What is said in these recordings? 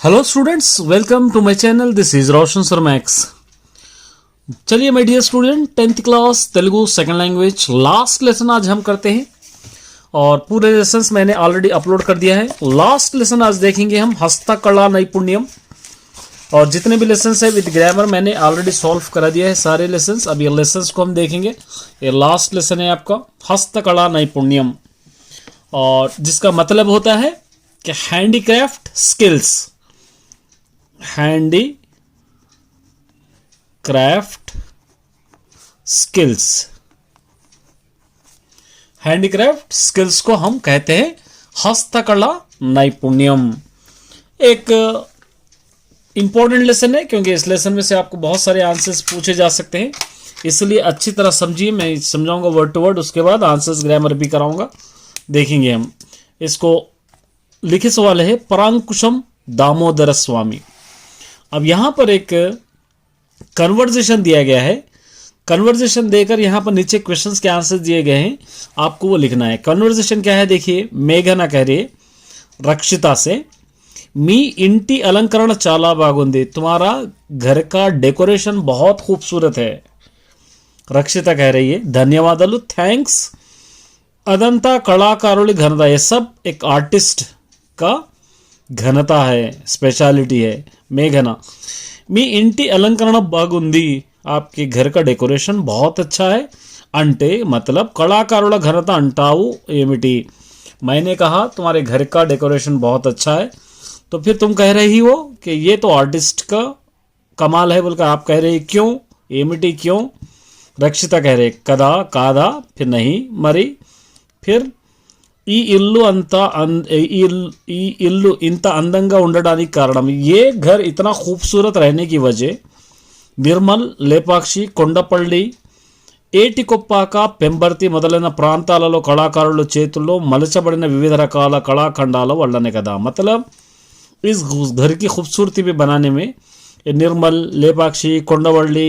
Hello students, welcome to my channel. This is Roshan sir Max. चलिए my dear student, 10th class Telugu second language last lesson आज हम करते हैं और पूरे लेसन्स मैंने ऑलरेडी अपलोड कर दिया है। लास्ट लेसन आज देखेंगे हम हस्तकला नैपुण्यम, और जितने भी लेसन्स है विद ग्रामर मैंने ऑलरेडी सॉल्व करा दिया है सारे लेसन्स। अब ये लेसन्स को हम देखेंगे। ये लास्ट लेसन है आपका हस्तकला नैपुण्यम, और जिसका मतलब होता है कि handicraft skills. Handy craft skills, handicraft skills को हम कहते हैं हस्तकला नैपुण्यम। एक इंपॉर्टेंट लेसन है क्योंकि इस लेसन में से आपको बहुत सारे आंसर्स पूछे जा सकते हैं, इसलिए अच्छी तरह समझिए। मैं समझाऊंगा वर्ड टू वर्ड, उसके बाद आंसर्स ग्रामर भी कराऊंगा। देखेंगे हम इसको। लिखे सवाल है परांकुशम दामोदर स्वामी। अब यहां पर एक कन्वर्जेशन दिया गया है। कन्वर्जेशन देकर यहां पर नीचे क्वेश्चंस के आंसर दिए गए हैं, आपको वो लिखना है। कन्वर्जेशन क्या है देखिए। मेघना कह रही है रक्षिता से, मी इंटी अलंकरण चाला बागुंदी, तुम्हारा घर का डेकोरेशन बहुत खूबसूरत है। रक्षिता कह रही है धन्यवादलु, थैंक्स। अदंता कलाकारुली घनता, ये सब एक आर्टिस्ट का घनता है, स्पेशलिटी है। मेघना, मी इंटी अलंकरण बागुंदी, आपके घर का डेकोरेशन बहुत अच्छा है। अंटे मतलब कलाकारुला घनता अंटाऊ एमिटी, मैंने कहा तुम्हारे घर का डेकोरेशन बहुत अच्छा है, तो फिर तुम कह रही हो कि ये तो आर्टिस्ट का कमाल है बोलकर आप कह रहे क्यों, एमिटी क्यों। रक्षिता कह रहे कदा कादा, फिर नहीं मरी, फिर ఈ ఇల్లు అంతా ఈ ఇల్లు ఇంత అందంగా ఉండడానికి కారణం, ये घर इतना खूबसूरत रहने की वजह నిర్మల్, లేపాక్షి, కొండపల్లి, ఏటికొప్పాక, పెంబర్తి మొదలైన ప్రాంతాలలో కళాకారుల చేతుల్లో మలచబడిన వివిధ రకాల కళాఖండాల వల్లనే కదా। मतलब इस घर की खूबसूरती भी बनाने में निर्मल, लेपाक्षी, कोंडावल्ली,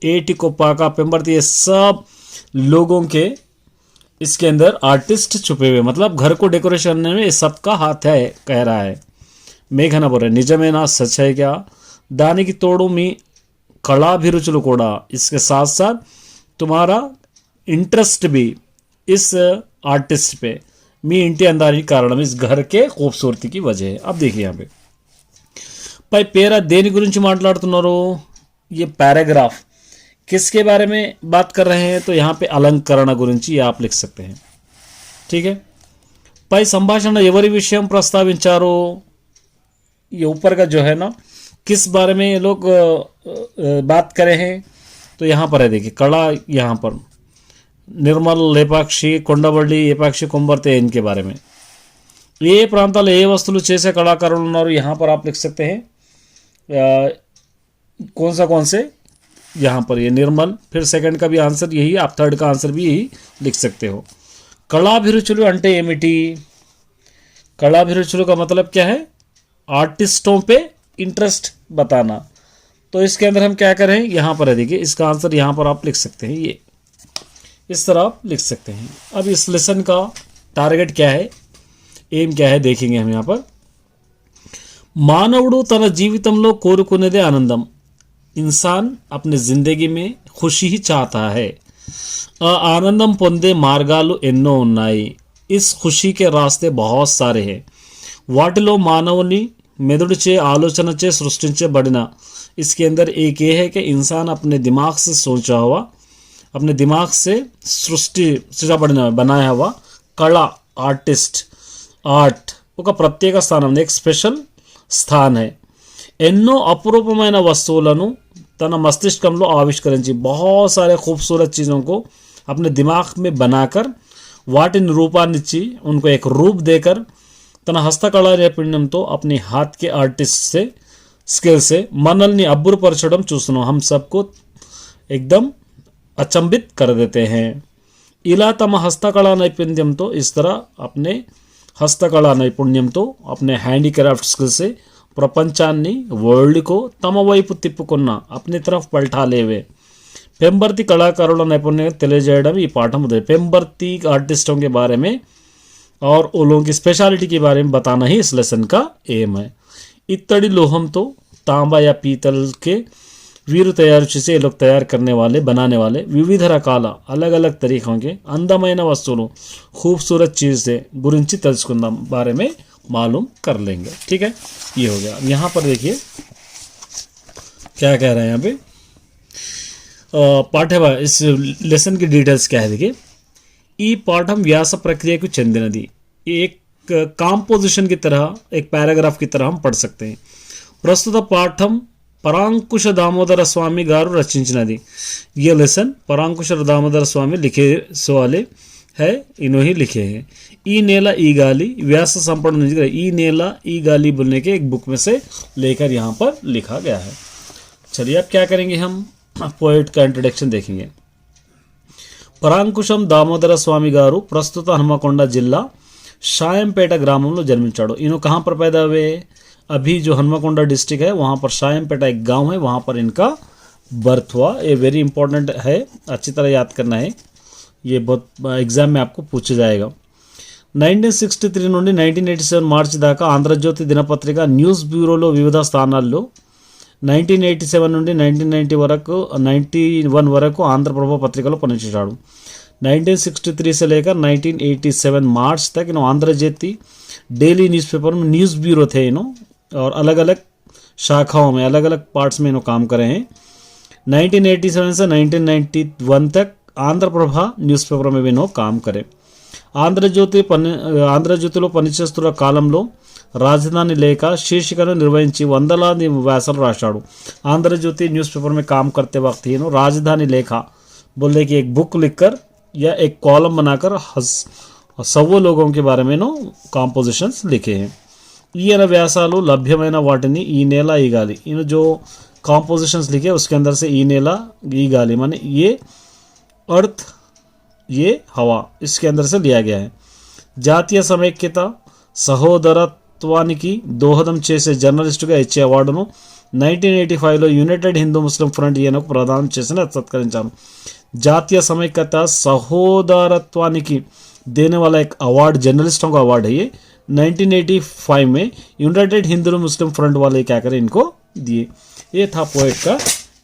एटिकोप्पाका, पेंबर्ती, ये सब लोगों के इसके अंदर आर्टिस्ट छुपे हुए, मतलब घर को डेकोरेशन करने में सबका हाथ है कह रहा है। मेघना बोल रहे निजमेना, सच है क्या। दानी की तोड़ू मी कलाभिरुचुलु कोड़ा, इसके साथ साथ तुम्हारा इंटरेस्ट भी इस आर्टिस्ट पे, मी इंटी अंदारी कारण, इस घर के खूबसूरती की वजह है। अब देखिए यहाँ पे पै पेरा देनी गुరించి మాట్లాడుతున్నారు। ये पैराग्राफ किसके बारे में बात कर रहे हैं, तो यहाँ पे अलंकरण गुరించి आप लिख सकते हैं, ठीक है। पै संभाषण एवरी विषय प्रस्ताविंचारो, ये ऊपर का जो है ना किस बारे में ये लोग बात करे हैं, तो यहाँ पर है देखिए कला, यहाँ पर निर्मल, लेपाक्षी, కొండవల్లి, ఏపాక్షి, కొంబర్తే, इनके बारे में। ये ప్రాంతాల్లో ఏ వస్తువులు చేసే కళాకారులు ఉన్నారు, यहाँ पर आप लिख सकते हैं कौन से, यहाँ पर ये निर्मल। फिर सेकंड का भी आंसर यही, आप थर्ड का आंसर भी यही लिख सकते हो। कलाभिरुचुलु अंटे एमिटी, कलाभिरुचुलु का मतलब क्या है, आर्टिस्टों पे इंटरेस्ट बताना। तो इसके अंदर हम क्या करें, यहाँ पर है देखिए इसका आंसर यहाँ पर आप लिख सकते हैं, ये इस तरह आप लिख सकते हैं। अब इस लेसन का टारगेट क्या है, एम क्या है देखेंगे हम यहाँ पर। మానవుడు తన జీవితంలో కోరుకునేదే ఆనందం, इंसान अपने जिंदगी में खुशी ही चाहता है। आनंदम పొందే మార్గాలు ఎన్నో ఉన్నాయి, इस खुशी के रास्ते बहुत सारे हैं। వాటిలో మానవుని మెదడుచే ఆలోచనచే సృష్టించబడిన, इसके अंदर एक ये है कि इंसान अपने दिमाग से सोचा हुआ, अपने दिमाग से సృష్టించబడిన बनाया हुआ कला, आर्टिस्ट, आर्ट ఒక ప్రత్యేక స్థానం, एक स्पेशल स्थान है। ఎన్నో అపురూపమైన వస్తువులను तन मस्तिष्कंలో ఆవిష్కరించి, बहुत सारे खूबसूरत चीज़ों को अपने दिमाग में बनाकर वाटिन रूपान्निच्ची, उनको एक रूप देकर तन हस्तकला नैपुण्యంతో अपने हाथ के आर्टिस्ट से स्किल से మనల్ని అబ్బురపరచడం చూస్తున్నాం, हम सबको एकदम अचंभित कर देते हैं। ఇలా తమ హస్తకళా నైపుణ్యంతో, इस तरह अपने हस्तकళా నైపుణ్యంతో, अपने हैंडीक्राफ्ट स्किल से ప్రపంచాన్ని, వరల్డ్ को తమ వైపు తిప్పుకున్న, अपनी तरफ पलटा लेवे पेंबर्ती कलाकारुల నైపుణ్యం తెలియజేయడం ఈ పాఠం ఉద్దేశం। पेंबर्ती आर्टिस्टों के बारे में और उन लोगों की स्पेशलिटी के बारे में बताना ही इस लेसन का एम है। इत्तड़ी लोहम तो तांबा या पीतल के वीर तैयार से ये लोग तैयार करने वाले बनाने वाले विविध रकाला अलग अलग तरीकों के अंदమైన వస్తువులు खूबसूरत चीज से गुరించి తెలుసుకుందాం बारे में मालूम कर लेंगे। ठीक है, ये हो गया। अब यहाँ पर देखिए क्या कह रहे हैं यहाँ पे పాఠ్య इस लेसन की डिटेल्स क्या है देखिए। ఈ పాఠం వ్యాస ప్రక్రియకు చెందినది। एक కాంపోజిషన్ की तरह एक पैराग्राफ की तरह हम पढ़ सकते हैं। ప్రస్తుత పాఠం परांकुश दामोदर स्वामी गारू रचिंचिनदी। ये लेसन परांकुश दामोदर स्वामी लिखे वाले है, इन्होंने लिखे हैं। ई नेला ई गाली व्यास संपूर्ण ई नेला ई गाली बोलने के एक बुक में से लेकर यहाँ पर लिखा गया है। चलिए अब क्या करेंगे, हम पोएट का इंट्रोडक्शन देखेंगे। పరాంకుశం దామోదర స్వామి గారు ప్రస్తుత హన్మకొండ జిల్లా షాయంపేట గ్రామంలో జన్మించాడు। इन्हों कहाँ पर पैदा हुए? अभी जो हनुमाकोंडा डिस्ट्रिक्ट है वहाँ पर शायमपेटा एक गांव है, वहाँ पर इनका बर्थ हुआ। ये वेरी इंपॉर्टेंट है, अच्छी तरह याद करना है, ये बहुत एग्जाम में आपको पूछा जाएगा। 1963 నుండి 1987 మార్చి దాకా ఆంధ్రజ్యోతి దినపత్రిక న్యూస్ బ్యూరోలో వివిధ స్థానాల్లో 1987 నుండి 1991 వరకు ఆంధ్రప్రభ పత్రికలో పనిచేశాడు। 1963 से लेकर 1987 मार्च तक इन्हों आंध्रज्योति डेली न्यूज़पेपर में न्यूज़ ब्यूरो थे इन्हों, और अलग अलग शाखाओं में अलग अलग पार्ट्स में इन्हों काम करे हैं। 1987 से 1991 तक ఆంధ్రప్రభ న్యూస్ పేపర్ में भी इन्हों काम करे। ఆంధ్రజ్యోతిలో పనిచేస్తున్న కాలంలో రాజధాని లేఖ శీర్షికను నిర్వహించి వందలాది వ్యాసాలు రాశాడు। ఆంధ్రజ్యోతి न्यूज़ पेपर में काम करते वक्त इन्हों राजधानी लेखा बोलने की एक बुक लिखकर या एक कॉलम बनाकर सवो लोगों के बारे में इन्हों कांपोजिशंस लिखे हैं। ఈయన వ్యాసాలు లభ్యమైన వాటిని ఈ నేల ఈ గాలి, इन जो कॉम्पोजिशंस लिखे उसके अंदर से ई नेला ई गाली माने ये अर्थ ये हवा, इसके अंदर से लिया गया है। జాతీయ సమైక్యత సహోదరత్వానికి దోహదం చేసే జర్నలిస్టుగా ఇచ్చే అవార్డును 1985లో యునైటెడ్ హిందూ ముస్లిం ఫ్రంట్ ఈయనకు ప్రదానం చేసిన సత్కరించారు। जातीय सమైక్యత सहोदरत्वाనికి देने वाला एक अवार्ड जर्नलिस्टों का अवार्ड है ये। 1985 में यूनाइटेड हिंदू मुस्लिम फ्रंट वाले क्या करें इनको दिए। ये था पोएट का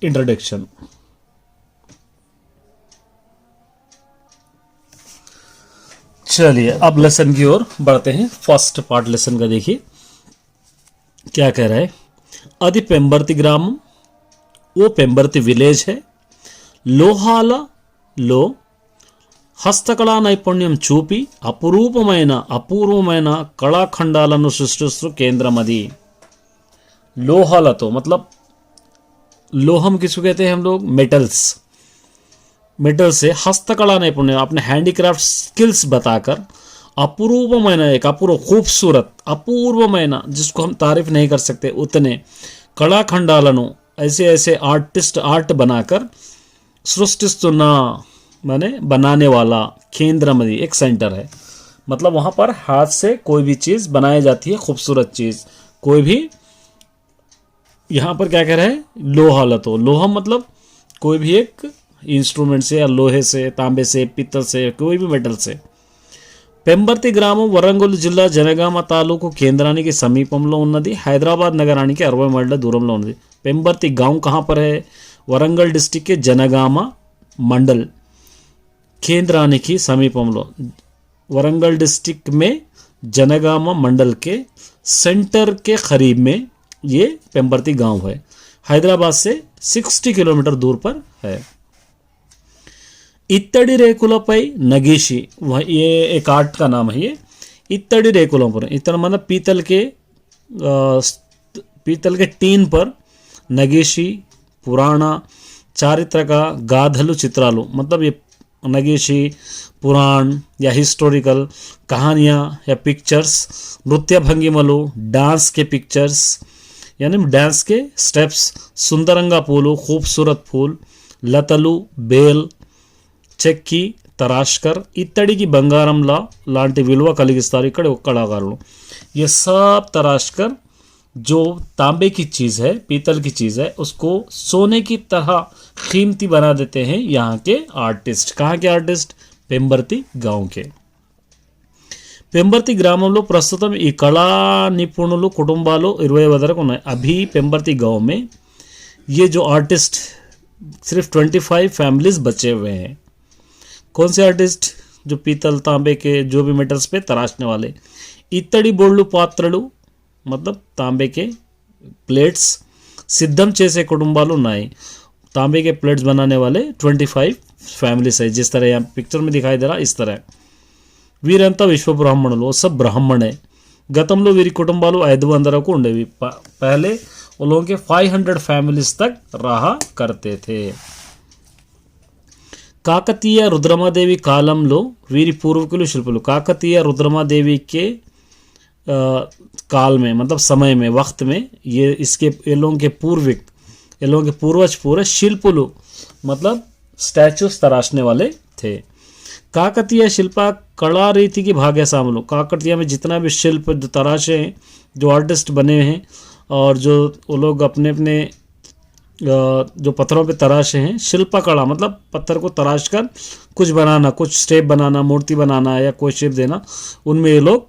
इंट्रोडक्शन। चलिए अब लेसन की ओर बढ़ते हैं। फर्स्ट पार्ट लेसन का देखिए क्या कह रहा है। అది పెంబర్తి గ్రామం, वो పెంబర్తి విలేజ్ है। లోహాలలో హస్తకళా నైపుణ్యం చూపి అపూర్వమైన కళాఖండాలను సృష్టిస్తూ కేంద్రం అది। लोहालतो मतलब लोहम किसको कहते हैं हम लोग? मेटल से हस्तकला नैपुण्य अपने हैंडीक्राफ्ट स्किल्स बताकर अपूर्वమైన एक खूबसूरत अपूर्वమైన जिसको हम तारीफ नहीं कर सकते उतने कलाखंडाలను ऐसे आर्ट बनाकर सृष्टिस्तुना माने बनाने वाला केंद्रमदी एक सेंटर है। मतलब वहाँ पर हाथ से कोई भी चीज़ बनाई जाती है, खूबसूरत चीज़ कोई भी। यहाँ पर क्या कह रहा है? लोहालतो, लोहा मतलब कोई भी एक इंस्ट्रूमेंट से या लोहे से, तांबे से, पीतल से, कोई भी मेटल से। పెంబర్తి గ్రామం వరంగల్ జిల్లా జనగామ తాలూకు కేంద్రానికి సమీపంలో ఉన్నది। హైదరాబాద్ నగరానికి 60 మైళ్ళ దూరంలో ఉన్నది। పెంబర్తి गांव कहाँ पर है? वरंगल डिस्ट्रिक्ट के जनगामा मंडल केंद्रानिकी समीपंलो, वरंगल डिस्ट्रिक्ट में जनगामा मंडल के सेंटर के करीब में ये पेंबर्ती गांव है। हैदराबाद से 60 किलोमीटर दूर पर है। इत्तड़ी रेकुलपై नगीशी, ये एक आर्ट का नाम है। ये इत्तड़ी रेकुलों पर, इत्तड़ मतलब पीतल के टीन पर नगीशी पुराण चारित्रक गाथलु चित्रालु, मतलब ये नगीशी पुराण या हिस्टोरिकल कहानियाँ या पिक्चर्स, नृत्य भंगिमलु डांस के पिक्चर्स यानी डांस के स्टेप्स, सुंदरंगा पूलु खूबसूरत फूल, लतलु बेल చెక్కి तराशकर ఇత్తడికి బంగారంలా లాంటి విలువ కలిగిస్తారు ఇక్కడ కళాకారులు। ये सब तराशकर जो तांबे की चीज़ है, पीतल की चीज़ है, उसको सोने की तरह कीमती बना देते हैं यहाँ के आर्टिस्ट। कहाँ के आर्टिस्ट? पेंबर्ती गांव के। పెంబర్తి గ్రామంలో ప్రస్తుతం ఈ కళా నిపుణులు కుటుంబాలు 20 వరకు ఉన్నాయి. अभी पेम्बर्ती गांव में ये जो आर्टिस्ट सिर्फ 25 फैमिलीज बचे हुए हैं. कौन से आर्टिस्ट? जो पीतल तांबे के जो भी मेटल्स पे तराशने वाले. इत्तड़ी बोళ్ళు పాత్రలు मतलब तांबे के प्लेट्स सिद्धम చేసే కుటుంబాలు ఉన్నాయి. तांबे के प्लेट्स बनाने वाले 25 फैमिलीज है. जिस तरह यहाँ पिक्चर में दिखाई दे रहा इस तरह. వీరంతా విశ్వ బ్రాహ్మణులు. सब ब्राह्मण है. గతంలో వీరి కుటుంబాలు 500 వరకు ఉండేవి. पहले वो लोगों के 500 फैमिलीज तक रहा करते थे. కాకతీయ రుద్రమాదేవి కాలంలో వీరి పూర్వీకులు శిల్పులు. కాకతీయ రుద్రమాదేవి के काल में मतलब समय में वक्त में ये लोगों के पूर्विक ये लोगों के पूर्वज पूरे शिल्पुलु मतलब स्टैचूस तराशने वाले थे. काकतीय शिल्पा कला रीति की भाग्यशामुल. काकतीय में जितना भी शिल्प जो तराशे हैं जो आर्टिस्ट बने हैं और जो वो लोग अपने अपने जो पत्थरों पे तराशे हैं. शिल्पा कला मतलब पत्थर को तराश कर कुछ बनाना, कुछ स्टेप बनाना, मूर्ति बनाना या कोई शेप देना, उनमें ये लोग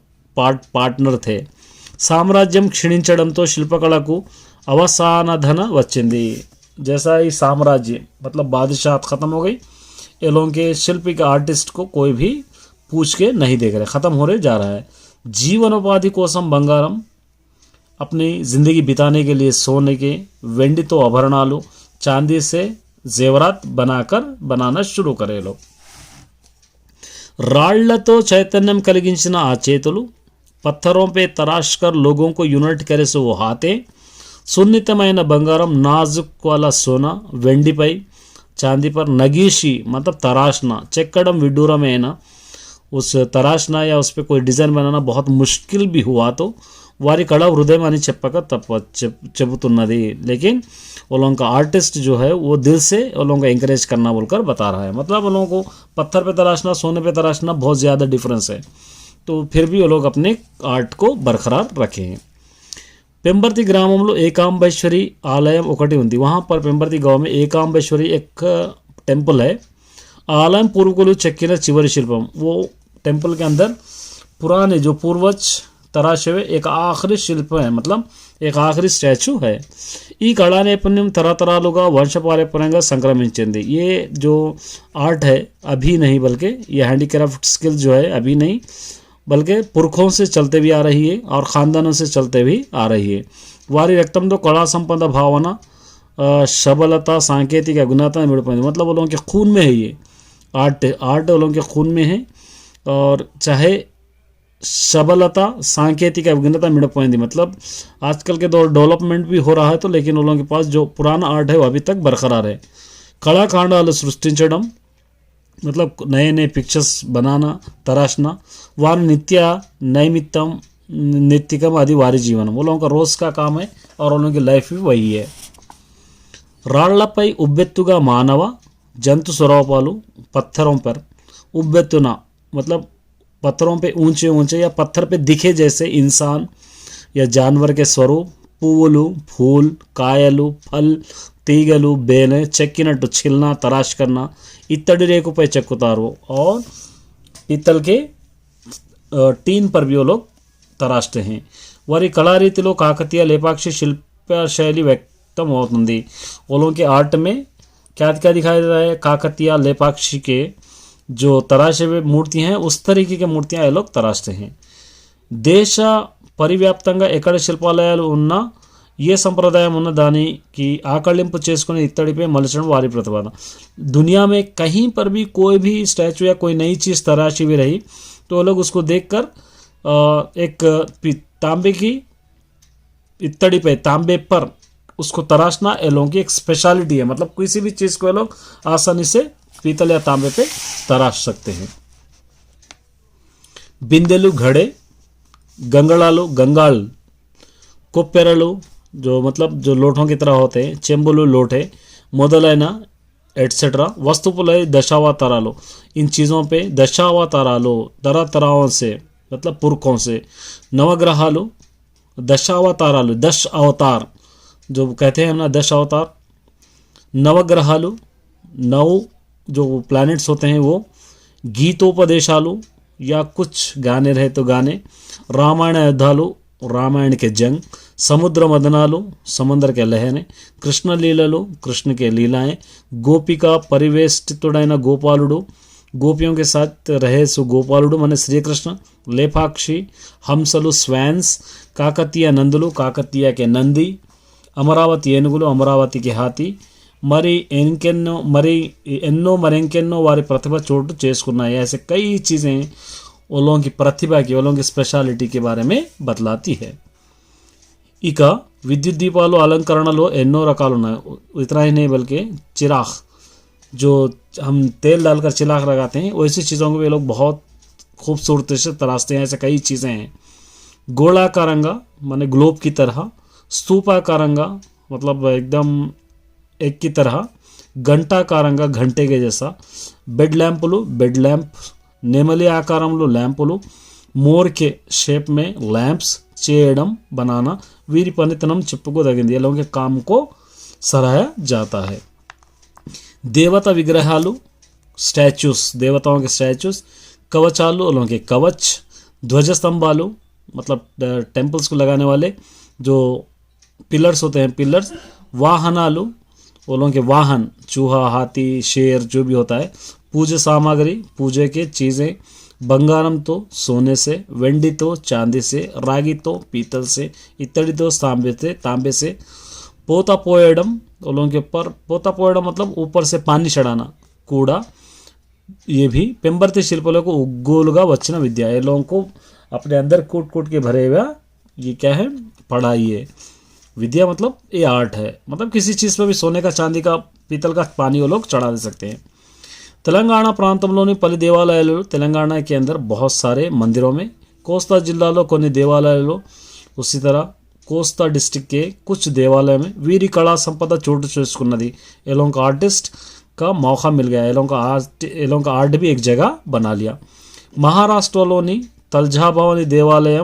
पार्टनर थे. साम्राज्यम क्षीणिंचడంతో शिल्पकళకు అవసానధన వచ్చింది. जैसा ही साम्राज्य मतलब बादशाह ख़त्म हो गई. ये लोगों के शिल्पी के आर्टिस्ट को कोई भी पूछ के नहीं देख रहे, ख़त्म हो रहे जा रहा है. जीवनोपाधि कोसम बंगारम अपनी ज़िंदगी बिताने के लिए सोने के వెండితో आभरणालू चांदी से जेवरात बनाना शुरू करे लोग. రాళ్లతో చైతన్యం కలిగించిన ఆ చేతులు पत्थरों पे तराश कर लोगों को यूनिट करे से वो हाथे. సున్నితమైన బంగారం नाजुक वाला सोना వెండిపై चांदी पर नगीशी मतलब तराशना. చెక్కడం విడ్డూరమైన उस तराशना या उस पर कोई डिज़ाइन बनाना बहुत मुश्किल भी हुआ तो वारी कड़ा हृदय అని చెప్పక చెబుతున్నది. लेकिन वो लोगों का आर्टिस्ट जो है वो दिल से वो लोगों को इंकरेज करना बोलकर बता रहा है. मतलब वो लोगों को पत्थर पे तराशना सोने पे तराशना बहुत ज़्यादा डिफरेंस है. तो फिर भी वो लोग अपने आर्ट को बरकरार रखें. पेम्बर्ती గ్రామంలో ఏకాంబేశ్వరి ఆలయం ఒకటి ఉంది. वहाँ पर पेम्बर्ती गांव में ఏకాంబేశ్వరి एक टेम्पल है. आलम पूर्वकुलु చెక్కిన చివరి శిల్పం. वो टेम्पल के अंदर पुराने जो पूर्वज तराशे हुए एक आखिरी शिल्प है मतलब एक आखिरी स्टैचू है. ఈ కళా నైపుణ్యం తరతరాలుగా వంశపారంపర్యంగా సంక్రమించింది. ये जो आर्ट है अभी नहीं बल्कि ये हैंडीक्राफ्ट स्किल जो है अभी नहीं बल्कि पुरखों से चलते भी आ रही है और ख़ानदानों से चलते भी आ रही है. वारी रक्तंతో कला संपन्न भावना शबलता सांकेतिक गुणता मिलपड़ी मतलब वो लोगों के खून में है. ये आर्ट वो लोगों के खून में है और चाहे सबलता सांकेतिक अभिज्ञता मिल पाएंगी मतलब आजकल के दौर डेवलपमेंट भी हो रहा है तो लेकिन उन लोगों के पास जो पुराना आर्ट है वो अभी तक बरकरार है. कलाकांडाలు సృష్టించడం मतलब नए नए पिक्चर्स बनाना तराशना. वारी नित्य नैमित्तम नित्यकम आदि वारी जीवन वो लोगों का रोज़ का काम है और उन लोगों की लाइफ भी वही है. రాళ్లపై ఉబ్బెత్తుగా మానవ जंतु स्वरूपालू पत्थरों पर उब्बेतुना मतलब पत्थरों पे ऊंचे ऊंचे या पत्थर पे दिखे जैसे इंसान या जानवर के स्वरूप. పువ్వులు फूल కాయలు फल తీగలు బేలే చెక్కినట్టు छिलना तराश करना इत्तड़ी రేకుపై చెక్కుతారు. और पीतल के टीन पर भी वो लोग तराशते हैं. वारी कला रीतिలో కాకతీయ లేపాక్షి शिल्प शैली व्यक्तम होती. वो लोगों के आर्ट में क्या क्या दिखाई दे रहा है. काकतीय लेपाक्षी के जो तराशे हुए मूर्तियाँ हैं उस तरीके की मूर्तियाँ ये लोग तराशते हैं. దేశ పరివ్యాప్తంగా ఎక్కడ శిల్పాలయాలు ఉన్నా ये संप्रदाय ఉన్న దానికి ఆకళింపు చేసుకుని ఇత్తడిపై మలచడం వారి ప్రతిపాదన. दुनिया में कहीं पर भी कोई भी स्टैचू या कोई नई चीज़ तराशी भी रही तो लोग उसको देखकर एक तांबे की इत्तड़ी पे तांबे पर उसको तराशना ये लोगों की एक स्पेशलिटी है. मतलब किसी भी चीज़ को ये लोग आसानी से पीतल या तांबे पे तराश सकते हैं. बिंदेलु घड़े गंगड़ालू गंगाल कोप्पेरलू जो मतलब जो लोटों की तरह होते हैं. చెంబులు लोटे మొదలైన एटसेट्रा वस्तुपुलय दशावतारालो. इन चीज़ों पे दशावतारालो तरह तरहों से मतलब पुरखों से. नवग्रहालू दशावतारालू 10 अवतार जो कहते हैं ना 10 अवतार. नवग्रहालू 9 जो प्लैनेट्स होते हैं वो. गीतोपदेशालू या कुछ गाने रहे तो गाने, रामायण अयोध्यालु, रामायण के जंग, समुद्र मदनालु, समंदर के लहरें, कृष्ण लीलలు, कृष्ण के लीलाएं, गोपिका परिवेष्टितुडैन गोपालुडु, गोपियों के साथ रहे सो गोपालुडु माने श्री कृष्ण, लेपाक्षी, हंसलु स्वैन्स, काकतीय नंदुलु, काकतीय के नंदी, अमरावती ఏనుగులు, अमरावती के हाथी, ఎన్నో మరెంకెన్నో వారి ప్రతిభ చోటు చేసుకున్నాయి। ऐसे कई चीज़ें वो लोगों की प्रतिभा की, वो लोगों की स्पेशलिटी के बारे में बतलाती है। ఇక విద్యుత్ దీపాలు అలంకరణలో ఎన్నో రకాలు ఉన్నాయి। इतना ही नहीं बल्कि चिराग, जो हम तेल डालकर चिराग लगाते हैं, वैसी चीज़ों को भी लोग बहुत खूबसूरती से तराशते हैं। ऐसे कई चीज़ें हैं। गोलाकारंगा माने ग्लोब की तरह, स्तूपाकारंगा मतलब एकदम एक की तरह, घंटाकारंगा घंटे के जैसा, बेड लैंपुలు बेड लैंप, नेमली आकाరంలో ల్యాంపులు, मोर के शेप में लैंप्स చేయడం बनाना, వీరి పనితనం చెప్పుకోదగింది। ये लोगों के काम को सराहा जाता है। देवता विग्रहालु स्टैचूस, देवताओं के स्टैचूस, कवचालु लोगों के कवच, ध्वज स्तंभालु मतलब टेम्पल्स को लगाने वाले जो पिलर्स होते हैं, पिलर्स, वाहनालु वो लोगों के वाहन, चूहा, हाथी, शेर जो भी होता है, पूजा सामग्री, पूजे के चीज़ें, बंगारम तो सोने से, वेंडी तो चांदी से, रागी तो पीतल से, इत्तड़ी तो तांबे से, पोता पोयडम वो लोगों के ऊपर, पोता पोयडम मतलब ऊपर से पानी चढ़ाना, कूड़ा, ये भी पेंबर्ती शिल्पलों को उग्गोलुगा वच्चिन विद्या। ये लोगों को अपने अंदर कूट कूट के भरे हुआ ये क्या है, पढ़ाई है। विद्या मतलब ये आर्ट है, मतलब किसी चीज़ पर भी सोने का, चांदी का, पीतल का पानी वो लोग चढ़ा दे सकते हैं। తెలంగాణ ప్రాంతంలోని పలు దేవాలయాలు, తెలంగాణ के अंदर बहुत सारे मंदिरों में, కోస్తా జిల్లాలో కొన్ని దేవాలయాలు, उसी तरह कोस्ता डिस्ट्रिक्ट के कुछ देवालय में वीरी कला संपदा चोट चुस्कुन्नदी। ये लोगों का आर्टिस्ट का मौका मिल गया। ये लोगों का आर्ट भी एक जगह बना लिया। महाराष्ट्रलोनी तलजा भवानी देवालय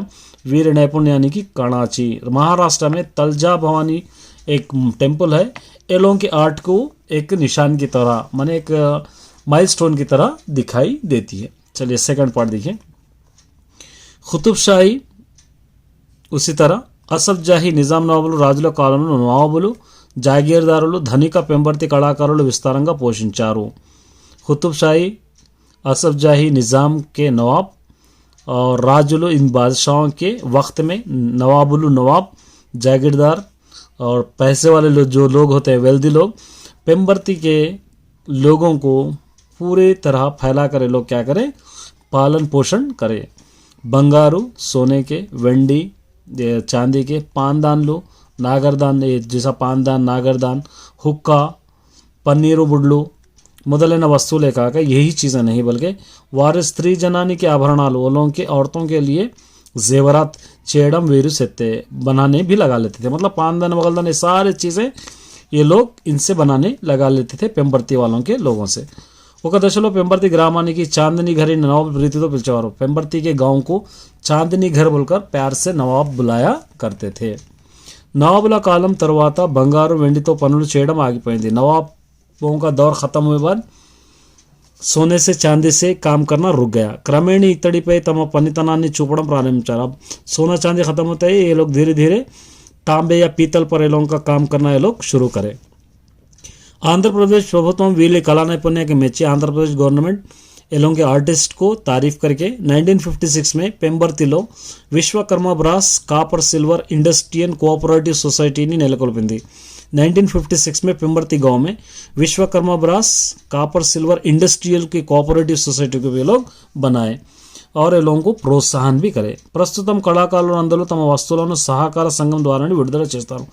वीर नैपुण्याనికి कणाची, महाराष्ट्र में तलजा भवानी एक टेम्पल है। ये लोगों के आर्ट को एक निशान की तरह माने एक माइलस्टोन की तरह दिखाई देती है। चलिए सेकंड पार्ट देखिए। కుతుబ్షాహి, उसी तरह असफ जाही నిజాం నవాబులు రాజుల కాలంలో నవాబులు, జాగీర్దారులు, ధనిక పెంబర్తి కళాకారులు విస్తారంగా పోషించారు। కుతుబ్షాహి, असफ जाही निज़ाम के नवाब और राजुल, इन बादशाहों के वक्त में नवाबुल, नवाब, जागीरदार और पैसे वाले जो लोग होते हैं, वेल्दी लोग, पेंबर्ती के लोगों को पूरी तरह फैला कर लोग क्या करें, पालन पोषण करें। बंगारू सोने के, वेंडी चांदी के, पानदान लो, नागरदान जैसा पानदान, नागरदान, हुक्का, पन्नीरू बुडलू మొదలైన వస్తువులే కాక यही चीज़ें नहीं बल्कि वारे स्त्री जनानी के आभरणालु, वो लोगों के औरतों के लिए जेवरात చేయడం వీరు సెత్తే बनाने भी लगा लेते थे। मतलब पानदान वगलदान ये सारी चीज़ें ये लोग इनसे बनाने लगा लेते थे पेंबर्ती वालों के लोगों से। ఒక దశలో పెంబర్తి గ్రామానికి చాందనీ घर नवाब प्रीति तो పిలిచేవారు। पेंबर्ती के गांव को चांदनी घर बोलकर प्यार से नवाब बुलाया करते थे। నవాబుల కాలం తర్వాత బంగారు వెండితో పనులు చేయడం ఆగిపోయింది। नवाबों का दौर ख़त्म हुए बाद सोने से चांदी से काम करना रुक गया। क्रमेण इतड़ीपై తమ పనితనాన్ని చూపడం ప్రారంభించారు। अब सोना चांदी खत्म होता है, ये लोग धीरे धीरे तांबे या पीतल पर ये लोगों का काम करना ये लोग शुरू करें। आंध्र प्रदेश ప్రభుత్వం వీళ్ళ కళా నైపుణ్యానికి మెచ్చి आंध्र प्रदेश गवर्नमेंट ये लोगों के आर्टिस्ट को तारीफ करके 1956 में పెంబర్తిలో Vishwakarma brass copper silver industrial cooperative సొసైటీని నెలకొల్పింది। 1956 में पेंबर्ती गांव में Vishwakarma brass copper silver industrial की कोऑपरेटिव सोसाइटी को भी लोग बनाए और ये लोगों को प्रोत्साहन भी करे। ప్రస్తుతం కళాకారులు అందరూ తమ వస్తువులను సహకార సంఘం ద్వారానే విడుదల చేస్తారు।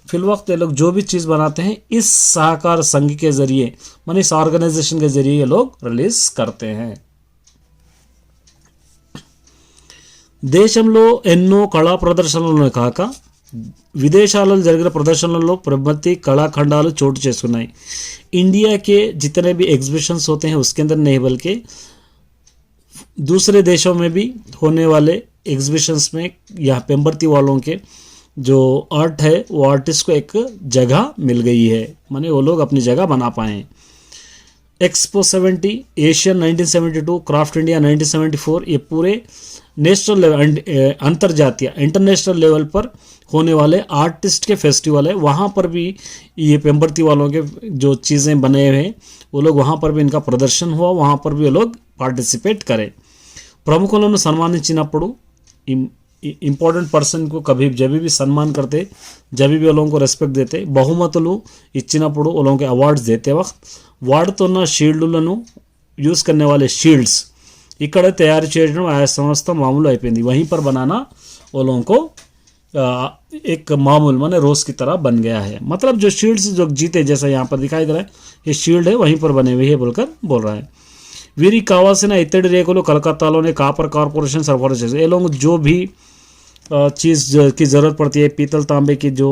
फिल वक्त ये लोग जो भी चीज़ बनाते हैं इस सहकार संघ के जरिए माने इस ऑर्गेनाइजेशन के जरिए ये लोग रिलीज करते हैं। దేశంలో ఎన్నో కళా ప్రదర్శనలను కాక विदेशाలలో జరిగిన ప్రదర్శనలలో प्रबंधी कलाखंडाలు चोट చేసుకున్నాయి। इंडिया के जितने भी एग्जीबिशंस होते हैं उसके अंदर नहीं बल्कि दूसरे देशों में भी होने वाले एग्जीबिशंस में यहाँ पेंबर्ती वालों के जो आर्ट है वो आर्टिस्ट को एक जगह मिल गई है, माने वो लोग अपनी जगह बना पाए। एक्सपो 70, एशियन 1972, क्राफ्ट इंडिया 1974, ये पूरे नेशनल लेवल अंतर्जातीय इंटरनेशनल लेवल पर होने वाले आर्टिस्ट के फेस्टिवल है। वहाँ पर भी ये पेंबर्ती वालों के जो चीज़ें बने हुए हैं वो लोग वहाँ पर भी इनका प्रदर्शन हुआ, वहाँ पर भी वो लोग पार्टिसिपेट करें। ప్రముఖులను సన్మానించినప్పుడు ఇంపార్టెంట్ పర్సన్కు కभी जब भी सम्मान करते, जब भी वो लोगों को రెస్పెక్ట్ देते, బహుమతులు ఇచ్చినప్పుడు वो लोगों के अवार्ड्स देते वक्त వాడుతున్న షీల్డ్లను యూజ్ करने वाले షీల్డ్స్ ఇక్కడ తయారు చేయడం ఆ సంస్థ మామూలు అయిపోయింది। वहीं पर बनाना वो लोगों को एक मामूल माने रोज़ की तरह बन गया है। मतलब जो शील्ड्स जो जीते जैसा यहाँ पर दिखाई दे रहा है, ये शील्ड है वहीं पर बने हुए है बोलकर बोल रहा है। వీరికి కావాల్సిన ఇత్తడి రేకులు కలకత్తాలోనే కాపర్ కార్పొరేషన్ సరఫరా చేస్తుంది। ये लोग जो भी चीज़ की ज़रूरत पड़ती है, पीतल तांबे की जो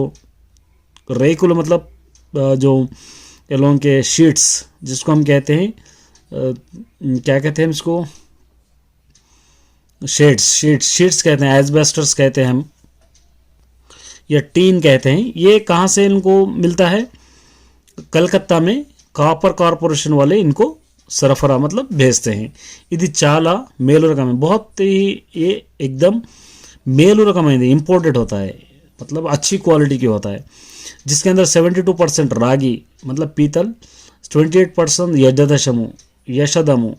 रेकुल मतलब जो ये लोगों के शीट्स जिसको हम कहते हैं क्या कहते हैं इसको, शीट्स कहते हैं, एस्बेस्टर्स कहते हैं हम, या टीन कहते हैं। ये कहाँ से इनको मिलता है? कलकत्ता में कापर कॉरपोरेशन वाले इनको सरफरा मतलब भेजते हैं। ఇది చాలా మేలు రకం है, बहुत ही ये एकदम మేలు రకం है, इंपोर्टेड होता है, मतलब अच्छी क्वालिटी की होता है, जिसके अंदर 72% रागी मतलब पीतल, 28% यशदमु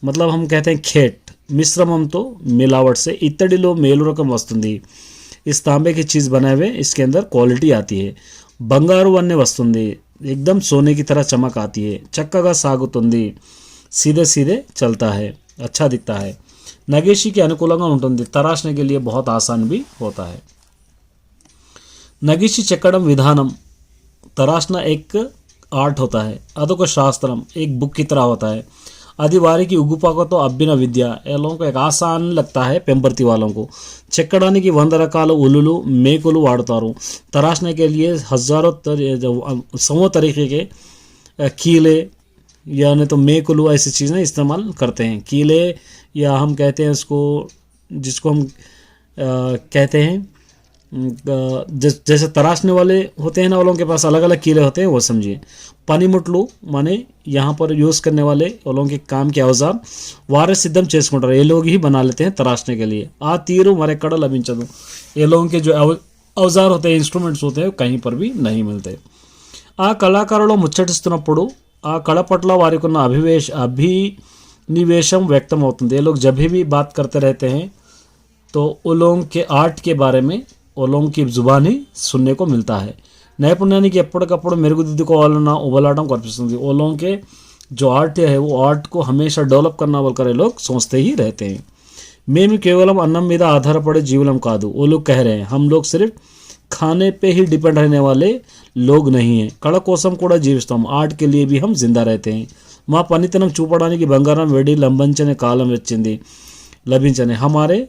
मतलब हम कहते हैं खेट मिश्रमंతో मिलावट से इत्तडिलो మేలు రకం వస్తుంది। इस तांबे की चीज़ बनाए हुए इसके अंदर क्वालिटी आती है। బంగారు వన్నె వస్తుంది, एकदम सोने की तरह चमक आती है। चक्का सागुतुंदी, सीधे सीधे चलता है, अच्छा दिखता है। नगेशी के अनुकूलंगा उंटुंदी, तराशने के लिए बहुत आसान भी होता है। नगीशी చెక్కడం विधानम, तराशना एक आर्ट होता है, अदोक शास्त्रम एक बुक की तरह होता है। అది వారికి ఉగ్గుపాకతో అబ్బిన విద్య, ये लोगों को एक आसान लगता है पेंबर्ती वालों को। చెక్కడానికి 100 రకాల ఉలులు మేకులు వాడతారు। तराशने के लिए हज़ारों सौ तरीके के कीले यानी तो मेकुलू ऐसी चीज़ें इस्तेमाल करते हैं। कीले या हम कहते हैं उसको, जिसको हम कहते हैं जैसे तराशने वाले होते हैं ना, वालों के पास अलग अलग कीले होते हैं, वो समझिए। పనిముట్లు माने यहाँ पर यूज़ करने वाले वालों के काम के औजार वारे सिद्धम చేసుకుంటారు, ये लोग ही बना लेते हैं तराशने के लिए। आ तीरू मरेकड़ लभिंचదు, ये लोगों के जो औजार होते हैं, इंस्ट्रूमेंट्स होते हैं, कहीं पर भी नहीं मिलते। ఆ కళాకారులు ముచ్చటిస్తున్నప్పుడు ఆ కళ పట్ల వారికి ఉన్న अभिनिवेशम व्यक्तम అవుతుంది। ये लोग जब भी बात करते रहते हैं तो वो लोगों के आर्ट के बारे में वो लोगों की जुबान ही सुनने को मिलता है। నైపుణ్యానికి ఎప్పటికప్పుడు మెరుగుదిద్దుకోవాలన్న ఉబలాటం కనిపిస్తుంది। वो लोगों के जो आर्ट है वो आर्ट को हमेशा डेवलप करना बोलकर ये लोग सोचते ही रहते हैं। మేము కేవలం అన్నం మీద ఆధారపడే జీవులం కాదు, वो लोग कह रहे हैं, हम लोग सिर्फ खाने पे ही डिपेंड रहने वाले लोग नहीं हैं, కళ కోసం కూడా జీవిస్తాం, ఆర్ట్ के लिए भी हम जिंदा रहते हैं। మా పనితనం చూపడానికి బంగారం వెడి లంబించని కాలం వచ్చింది, లభించని हमारे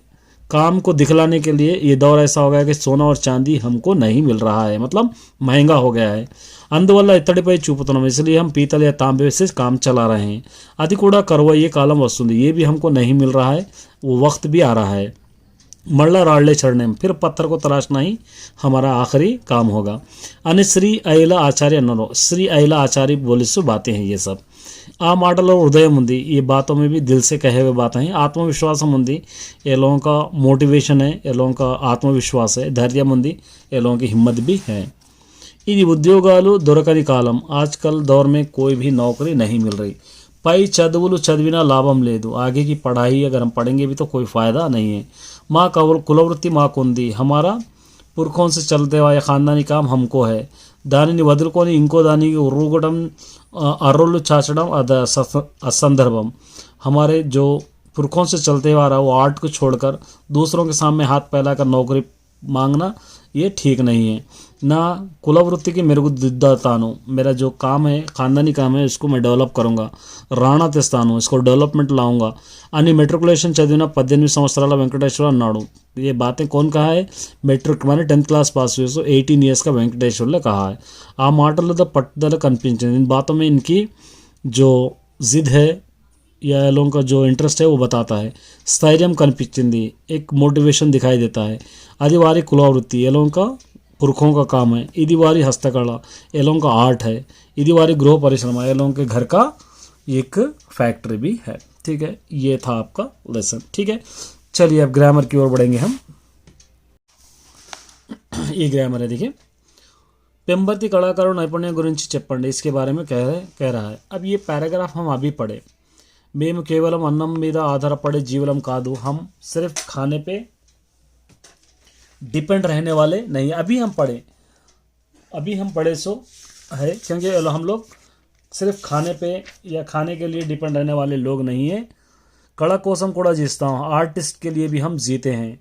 काम को दिखलाने के लिए ये दौर ऐसा हो गया कि सोना और चांदी हमको नहीं मिल रहा है, मतलब महंगा हो गया है। అందువల్ల ఇత్తడిపై చూపుతున్నాం, इसलिए हम पीतल या तांबे से काम चला रहे हैं। అది కూడా కరువయ్యే కాలం వస్తుంది, ये भी हमको नहीं मिल रहा है, वो वक्त भी आ रहा है। मल्ला राड़ले चढ़ने फिर पत्थर को तराशना ही हमारा आखिरी काम होगा। అని శ్రీ ఐల ఆచార్య అన్నారు। శ్రీ ఐల ఆచార్య बोली सो बातें हैं ये सब। आ माटलो हृदय मुंदी, ये बातों में भी दिल से कहे हुए बातें हैं। आत्मविश्वास मुंदी, ये लोगों का मोटिवेशन है, ये लोगों का आत्मविश्वास है। धैर्य मुंदी, ये लोगों की हिम्मत भी है। ఇది ఉద్యోగాలు దొరకని కాలం, आजकल दौर में कोई भी नौकरी नहीं मिल रही। పై చదువులు చదివినా లాభం లేదు, आगे की पढ़ाई अगर हम पढ़ेंगे भी तो कोई फ़ायदा नहीं है। माँ కులవృత్తి మాకుంది, हमारा पुरखों से चलते हुआ ख़ानदानी काम हमको है। దానిని వదులుకొని ఇంకో దానికి ఉర్రుగడం अर्रोलू चाचड़म असंदर्भम, हमारे जो पुरखों से चलते हुआ रहा वो आर्ट को छोड़कर दूसरों के सामने हाथ फैलाकर नौकरी मांगना ये ठीक नहीं है। ना कुलवृत्ति की మెరుగుదిద్దుతాను, मेरा जो काम है ख़ानदानी काम है इसको मैं डेवलप करूँगा, రాణా తెస్తాను, इसको डेवलपमेंट लाऊंगा అని మెట్రికులేషన్ చదివిన 18 సంవత్సరాల వెంకటేశ్వర అన్నాడు। ये बातें कौन कहा है? మెట్రిక్ माने 10th क्लास पास हुए सो 18 ईयर्स का वेंकटेश्वर ने कहा है। ఆ మాటలతో పట్టుదల కనిపించింది, इन बातों में इनकी जो जिद है या लोगों का जो इंटरेस्ट है वो बताता है। स्थैर्यम कनिपिंचिंदी, एक मोटिवेशन दिखाई देता है। అది వారి కులవృత్తి, ये लोगों का पुरखों का काम है। ఇది వారి हस्तकला, ये लोगों का आर्ट है। ఇది వారి गृह परिश्रम, ये लोगों के घर का एक फैक्ट्री भी है। ठीक है, ये था आपका लेसन। ठीक है, चलिए अब ग्रामर की ओर बढ़ेंगे हम। ये ग्रामर है, देखिए। పెంబర్తి కళాకారుడు నైపుణ్యం గురించి చెప్పండి, इसके बारे में कह रहा है। अब ये पैराग्राफ हम अभी पढ़े। మేము కేవలం అన్నం మీద ఆధారపడే జీవులం కాదు, हम सिर्फ खाने पे डिपेंड रहने वाले नहीं। अभी हम पढ़े सो है, क्योंकि हम लोग सिर्फ खाने पे या खाने के लिए डिपेंड रहने वाले लोग नहीं हैं। कला कोसम కూడా జీస్తాం, आर्टिस्ट के लिए भी हम जीते हैं।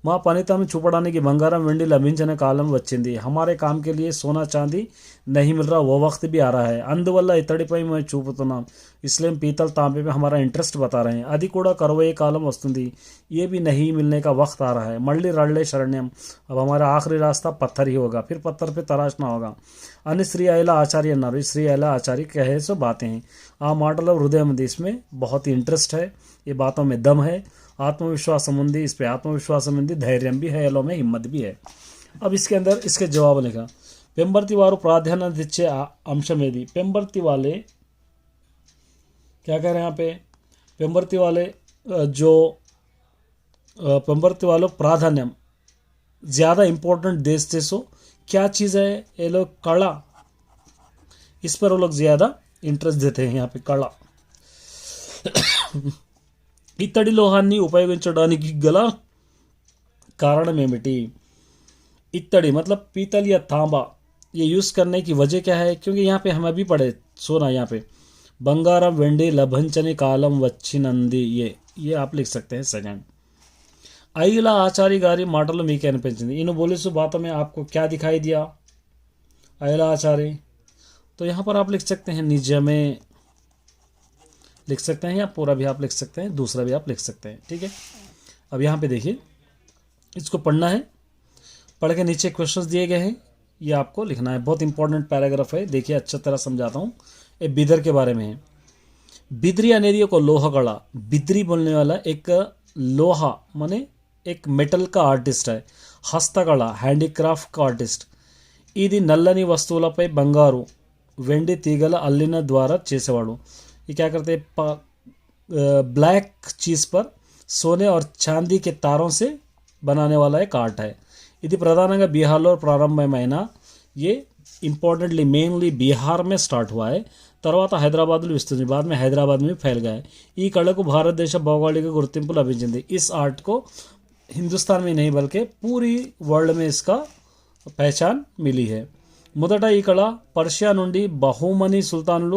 మా పనితనం చూపడానికి బంగారం వెండి లభించని కాలం వచ్చింది। हमारे काम के लिए सोना चांदी नहीं मिल रहा, वो वक्त भी आ रहा है। అందువల్ల ఇత్తడిపై మేము చూపుతున్నాం, इसलिए पीतल तांबे में हमारा इंटरेस्ट बता रहे हैं। అది కూడా కరువయ్యే కాలం వస్తుంది, ये भी नहीं मिलने का वक्त आ रहा है। మళ్ళీ రళ్ళే శరణ్యం, अब हमारा आखिरी रास्ता पत्थर ही होगा, फिर पत्थर पे तराशना होगा అని శ్రీ ఐల ఆచార్య అన్నారు। ఈ శ్రీ ఐల ఆచార్య कहे सो बातें हैं। ఆ మాటలో హృదయం ఉంది, इसमें बहुत ही इंटरेस्ट है, ये बातों में दम है। आत्मविश्वास संबंधी, इस पे आत्मविश्वास संबंधी धैर्य भी है, एलो में हिम्मत भी है। अब इसके अंदर इसके जवाब लिखा। పెంబర్తి వారు ప్రాధాన్యత अंशम ఏది? పెంబర్తి वाले क्या कह रहे हैं यहाँ पे? पेम्बर्ती वाले जो पेम्बर्ती वालों प्राधान्य ज़्यादा इम्पोर्टेंट देते सो क्या चीज़ है? ये लोग कला, इस पर वो लोग ज़्यादा इंटरेस्ट देते हैं। यहाँ पे कला। ఇత్తడి లోహాన్ని ఉపయోగించడానికి గల కారణం ఏమిటి? इत्तड़ी मतलब पीतल या तांबा, ये यूज़ करने की वजह क्या है? क्योंकि यहाँ पे हम अभी पढ़े, सोना यहाँ पे బంగారం వెండి లభించని కాలం వచ్చినంది, ये आप लिख सकते हैं सेकंड। ఐల ఆచార్య గారి మాటలు మీకే అనిపించింది? इन बोले सो बातों में आपको क्या दिखाई दिया? ఐల आचार्य, तो यहाँ पर आप लिख सकते हैं निज में लिख सकते हैं, या पूरा भी आप लिख सकते हैं, दूसरा भी आप लिख सकते हैं। ठीक है, अब यहाँ पे देखिए, इसको पढ़ना है, पढ़ के नीचे क्वेश्चंस दिए गए हैं, ये आपको लिखना है। बहुत इंपॉर्टेंट पैराग्राफ है, देखिए अच्छा तरह समझाता हूँ। ये बिदर के बारे में है। बिद्री అనేది ఒక లోహ కళ। बिद्री बोलने वाला एक लोहा माने एक मेटल का आर्टिस्ट है, హస్తకళ హ్యాండీక్రాఫ్ట్ का आर्टिस्ट। ఇది నల్లని వస్తువులపై బంగారు వెండి తీగల అల్లిన ద్వారా చేసేవాడు। ये क्या करते हैं? ब्लैक चीज़ पर सोने और चांदी के तारों से बनाने वाला एक आर्ट है। ఇది ప్రధానంగా బీహార్లో ప్రారంభమైన, ये इंपॉर्टेंटली मेनली बिहार में स्टार्ट हुआ है, తర్వాత హైదరాబాద్లో విస్తృతి, बाद में हैदराबाद में फैल गया है। ఈ కళకు భారతదేశ భౌగోళిక గుర్తింపు లభించింది। इस आर्ट को हिंदुस्तान में नहीं बल्कि पूरी वर्ल्ड में इसका पहचान मिली है। మొదట ఈ కళ పర్షియా నుండి బహమనీ సుల్తానుల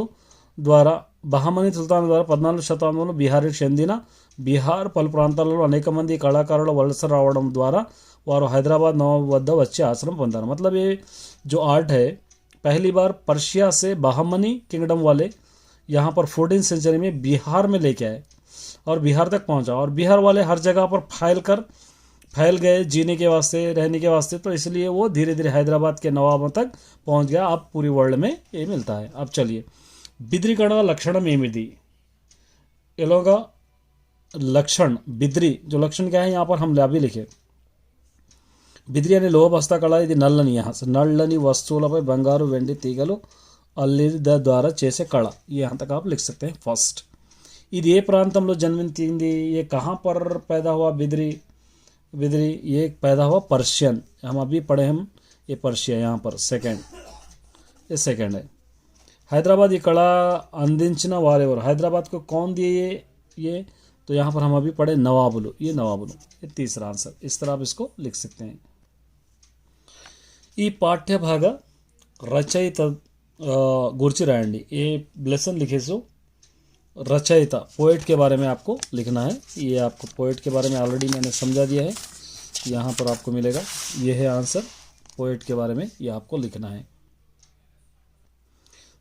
ద్వారా 14వ శతాబ్దంలో బీహార్కి చెందిన బీహార్ పలు ప్రాంతాలలో అనేక మంది కళాకారులు వలస రావడం ద్వారా వారు హైదరాబాద్ నవాబ్ వద్ద వచ్చి ఆశ్రయం పొందారు। मतलब ये जो आर्ट है पहली बार पर्शिया से बहमनी किंगडम वाले यहाँ पर 14वीं सेंचुरी में बिहार में लेके आए और बिहार तक पहुँचा, और बिहार वाले हर जगह पर फैल गए जीने के वास्ते, रहने के वास्ते, तो इसलिए वो धीरे धीरे हैदराबाद के नवाबों तक पहुँच गया। अब पूरी वर्ल्ड में ये मिलता है। अब चलिए, बिद्री कड़ा लक्षण ఏమిది? ये लोग लक्षण बिद्री, जो लक्षण क्या है यहाँ पर हम अभी लिखे। బిద్రి అనే లోహ హస్తకళ, ఇది నల్లని, నల్లని వస్తువులపై బంగారు వెండి తీగలు అల్లిద ద్వారా చేసే కళ। यहाँ तक आप लिख सकते हैं फर्स्ट। ఇది ఏ ప్రాంతంలో జన్మించింది? ये कहाँ पर पैदा हुआ? बिद्री ये पैदा हुआ पर्शियन, हम अभी पढ़े हम, ये पर्शिया यहाँ पर सेकंड, ये सेकंड है। हैदराबाद ఈ కళ అందించిన వారెవరు? हैदराबाद को कौन दिए ये? तो यहाँ पर हम अभी पढ़े नवाबुल, ये नवाबुल, ये तीसरा आंसर। इस तरह आप इसको लिख सकते हैं। ఈ పాఠ్య భాగ రచయిత गुरची रायंडी, ये लेसन लिखे सो रचयिता पोएट के बारे में आपको लिखना है। ये आपको पोएट के बारे में ऑलरेडी मैंने समझा दिया है, यहाँ पर आपको मिलेगा, ये है आंसर पोएट के बारे में, ये आपको लिखना है।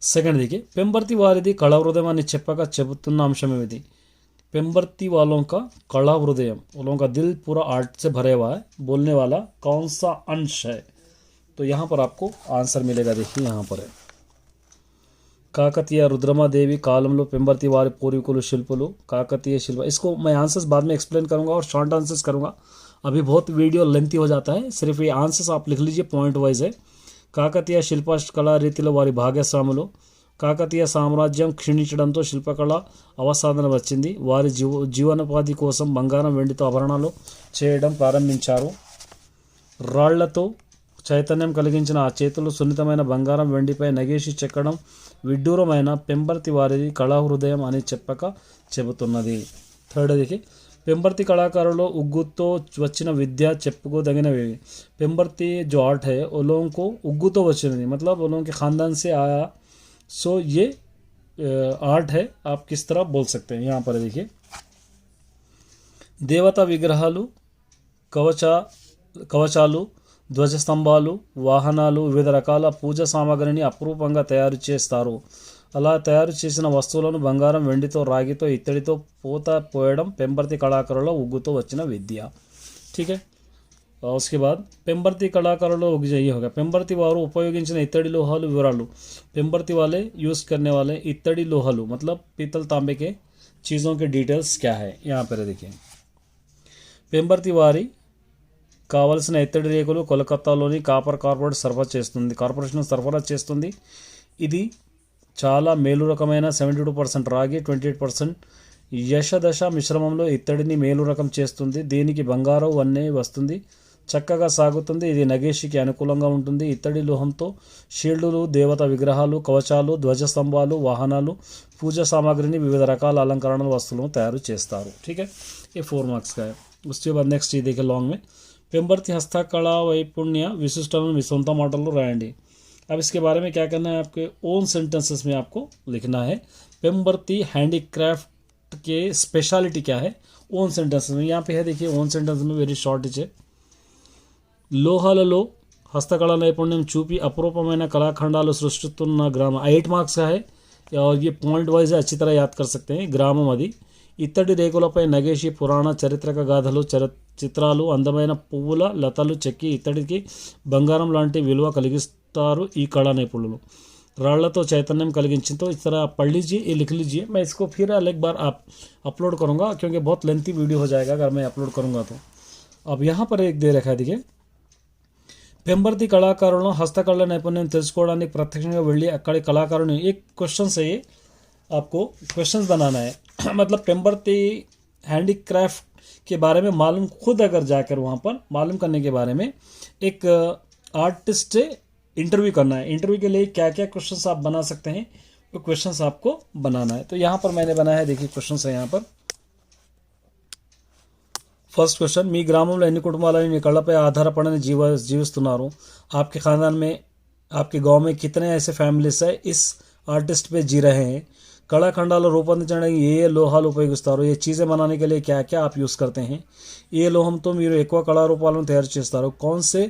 सेकंड देखिए, పెంబర్తి వారిది కళా హృదయం అని చెప్పగా చెబుతున్న అంశం ఏమిటి? पेम्बर्ती वालों का कड़ा हृदय, वालों का दिल पूरा आर्ट से भरे हुआ है, बोलने वाला कौन सा अंश है? तो यहाँ पर आपको आंसर मिलेगा, देखिए यहाँ पर है। काकतीय रुद्रमा देवी कालंलो पेम्बर्ती वारी पूर्वीकुल शिल्पुलु काकतीय शिल्प। इसको मैं आंसर्स बाद में एक्सप्लेन करूँगा और शॉर्ट आंसर्स करूँगा, अभी बहुत वीडियो लेंथी हो जाता है, सिर्फ ये आंसर्स आप लिख लीजिए, पॉइंट वाइज है। काकतीय शिल्पकला रीतिलो वारी भागस्वामुలు, కాకతీయ సామ్రాజ్యం క్షీణించడంతో శిల్పకళ అవసాదన వచ్చింది. వారి జీవనోపాధి కోసం బంగారం వెండితో ఆభరణాలు చేయడం ప్రారంభించారు. రాళ్లతో చైతన్యం కలిగించిన ఆ చేతులు సున్నితమైన బంగారం వెండిపై నగేషి చెక్కడం విడ్డూరమైన పెంబర్తి వారిది కళాహృదయం అని చెబుతున్నది. థర్డ్ देखिए पेम्बर्ती कलाकारों उग्गुतो వచ్చిన विद्या చెప్పుకోదగినవి. पेम्बर्ती जो आर्ट है वो लोगों को उग्गु तो वचन मतलब वो लोगों के ख़ानदान से आया. सो ये आर्ट है, आप किस तरह बोल सकते हैं. यहाँ पर देखिए देवता विग्रहालु కవచాలు ధ్వజస్తంభాలు వాహనాలు వివిధ రకాల పూజ సామాగ్రిని అపురూపంగా తయారు చేస్తారు. అలా తయారు చేసిన వస్తువులను బంగారం వెండితో రాగితో ఇత్తడితో పూత పోయడం పెంబర్తి కళాకారుల ఉగ్గుతో వచ్చిన విద్య. ठीक है. और उसके बाद पेम्बर्ती कलाकारों ये होगा पेम्बर्ती वारू उपयोగించిన इत्तड़ी लोहालु विवरालु. पेम्बर्ती वाले यूज़ करने वाले इत्तड़ी लोहालु मतलब पीतल तांबे के चीज़ों के डिटेल्स क्या है यहाँ पर देखिए. पेम्बर्ती वारी కావలసిన ఇత్తడి రేకులు కోల్కతాలోని కాపర్ కార్పొరేషన్ సరఫరా చేస్తుంది. ఇది చాలా మేలు రకమైన 72% రాగి 28% యశదశ మిశ్రమంలో ఇత్తడిని మేలు రకం చేస్తుంది. దీనికి బంగారం వన్నె వస్తుంది. చక్కగా సాగుతుంది. ఇది నగేషికి అనుకూలంగా ఉంటుంది. ఇత్తడి లోహంతో షీల్డులు, దేవత విగ్రహాలు, కవచాలు, ధ్వజస్తంభాలు, వాహనాలు, పూజా సామాగ్రిని వివిధ రకాల అలంకరణ వస్తువులను తయారు చేస్తారు. ठीक है, ये 4 मार्क्स का है. उसके बाद नेक्स्ट ये देखिए लॉन्ग में पेम्बर्ती हस्तकला वैपुण्य विशिष्टలను మీ సొంత మాటల్లో రాయండి. अब इसके बारे में क्या करना है, आपके ओन सेंटेंसेस में आपको लिखना है. पेम्बर्ती हैंडीक्राफ्ट के स्पेशलिटी क्या है ओन सेंटेंसेस में. यहाँ पे है देखिए ओन सेंटेंस में वेरी शॉर्ट है. లోహాలలో హస్తకళ నైపుణ్యం చూపి అపురూపమైన కళాఖండాలు సృష్టిస్తున్న గ్రామం 8 మార్క్స్ का है और ये पॉइंट वाइज अच्छी तरह याद कर सकते हैं. గ్రామం అది. ఇత్తడి రేకులపై నగేషి పురాణ చారిత్రక గాథలు చిత్రాలు అందమైన పువ్వుల లతలు చెక్కి ఇత్తడికి బంగారం లాంటి విలువ కలిగిస్తారు ఈ కళా నిపుణులు. राళ్లతో చైతన్యం కలిగించింతో इस तरह पढ़ लीजिए, ये लिख लीजिए. मैं इसको फिर एक बार अपलोड करूँगा क्योंकि बहुत लेंथी वीडियो हो जाएगा अगर मैं अपलोड करूँगा तो. अब यहाँ पर एक दे रखा है देखिए పెంబర్తి కళాకారులను హస్తకళ నైపుణ్యం తెలుసుకోవడానికి ప్రత్యక్షంగా వెళ్ళి అక్కడి కళాకారుని एक क्वेश्चन से ये आपको क्वेश्चन बनाना है. मतलब पेम्बर्ती हैंडीक्राफ्ट के बारे में मालूम खुद अगर जाकर वहाँ पर मालूम करने के बारे में एक आर्टिस्ट से इंटरव्यू करना है. इंटरव्यू के लिए क्या क्या क्वेश्चंस आप बना सकते हैं वो क्वेश्चंस आपको बनाना है. तो यहाँ पर मैंने बनाया है देखिए क्वेश्चंस है यहाँ पर. फर्स्ट क्वेश्चन మీ గ్రామంలో ఎన్ని కుటుంబాలు మీ కళపై ఆధారపడని జీవిస్తున్నారు. आपके खानदान में आपके गांव में कितने ऐसे फैमिलीज है इस आर्टिस्ट पे जी रहे हैं. కళాఖండాలు రూపొందించడానికి ఏ లోహాలు ఉపయోగిస్తారు. ఏ చీజే बनाने के लिए क्या क्या आप यूज़ करते हैं. ఏ లోహంతో మీరు ఎక్కువ కళారూపాలను తయారు చేస్తారు. कौन से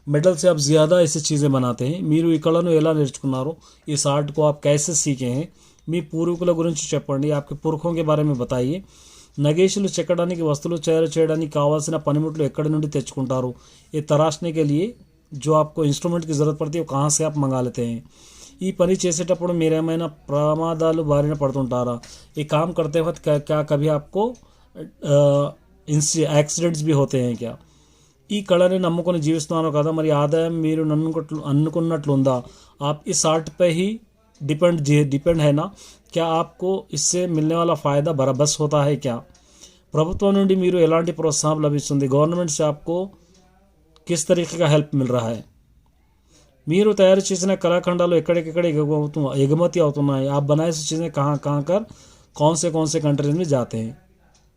मेटल से आप ज़्यादा ऐसी चीज़ें बनाते हैं. మీరు ఈ కళను ఎలా నేర్చుకున్నారు. इस आर्ट को आप कैसे सीखे हैं. మీ పూర్వీకుల గురించి చెప్పండి. आपके पुरखों के बारे में बताइए. నగేషులు చెక్కడానికి వస్తువులు తయారు చేయడానికి కావాల్సిన పనిముట్లు ఎక్కడి నుండి తెచ్చుకుంటారు. ये तराशने के लिए जो आपको इंस्ट्रूमेंट की ज़रूरत पड़ती है वो कहाँ से आप मंगा लेते हैं. ఈ పని చేసేటప్పుడు మీరేమైనా ప్రమాదాలు బారిన పడుతుంటారా. ये काम करते वक्त क्या कभी आपको एक्सीडेंट्स भी होते हैं क्या. ఈ కళని నమ్ముకొని జీవిస్తున్నాను కదా మరి ఆదాయం మీరు అనుకున్నట్లుందా. आप इस आर्ट पे ही डिपेंड है ना. क्या आपको इससे मिलने वाला फ़ायदा बराबस होता है क्या. ప్రభుత్వం నుండి మీరు ఎలాంటి ప్రోత్సాహం లభిస్తుంది. गवर्नमेंट से आपको किस तरीके का हेल्प मिल रहा है. మీరు తయారు చేసిన కళాఖండాలు ఎక్కడికెక్కడ ఎగుమతి అవుతున్నాయి. आप बनाए से चीज़ें कहाँ कहाँ कर कौन से कंट्रीज में जाते हैं.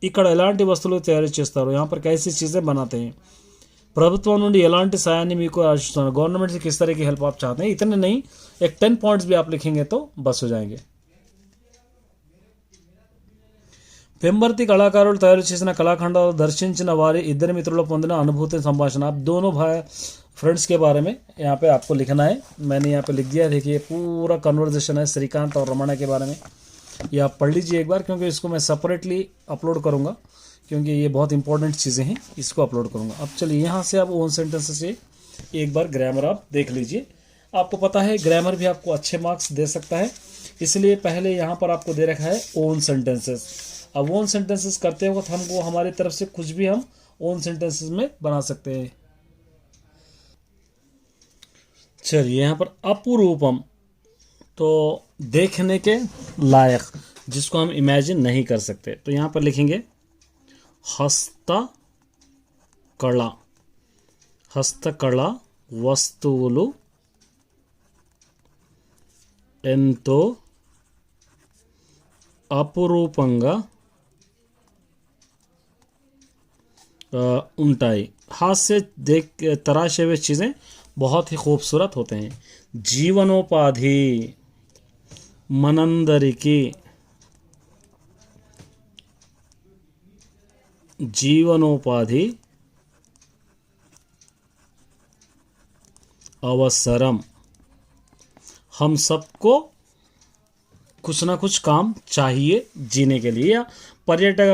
ఇక్కడ ఎలాంటి వస్తువులు తయారు చేస్తారు. यहाँ पर कैसी चीज़ें बनाते हैं. ప్రభుత్వం నుండి ఎలాంటి సాయాన్ని మీకు ఆశిస్తున్నారు. गवर्नमेंट से किस तरह की हेल्प आप चाहते हैं. इतने नहीं, एक 10 पॉइंट्स भी आप लिखेंगे तो बस हो जाएंगे. పెంబర్తి కళాకారులు తయారు చేసిన కళాఖండాలు దర్శించిన వారి ఇద్దరు మిత్రులు పొందిన అనుభూతి సంభాషణ. आप दोनों भाई फ्रेंड्स के बारे में यहाँ पे आपको लिखना है. मैंने यहाँ पे लिख दिया. देखिए पूरा कन्वर्सेशन है श्रीकांत और रमणा के बारे में. ये आप पढ़ लीजिए एक बार क्योंकि इसको मैं सेपरेटली अपलोड करूँगा क्योंकि ये बहुत इंपॉर्टेंट चीज़ें हैं. इसको अपलोड करूँगा. अब चलिए यहाँ से आप ओन सेंटेंस से एक बार ग्रामर आप देख लीजिए. आपको पता है ग्रामर भी आपको अच्छे मार्क्स दे सकता है, इसलिए पहले यहाँ पर आपको दे रखा है ओन सेंटेंसेस. अब ओन सेंटेंसेस करते वक्त हमको हमारी तरफ से कुछ भी हम ओन सेंटेंसेस में बना सकते हैं. चलिए यहाँ पर अपुरूपम तो देखने के लायक, जिसको हम इमेजिन नहीं कर सकते। तो यहाँ पर लिखेंगे हस्तकला, हस्तकला వస్తువులు ఎంతో అపురూపంగా ఉంటాయి। हाथ से देख तराशे हुए चीज़ें बहुत ही खूबसूरत होते हैं। जीवनोपाधि मనందరికి, जीवनोपाधि अवसरम, हम सबको कुछ ना कुछ काम चाहिए जीने के लिए। या पर्यटक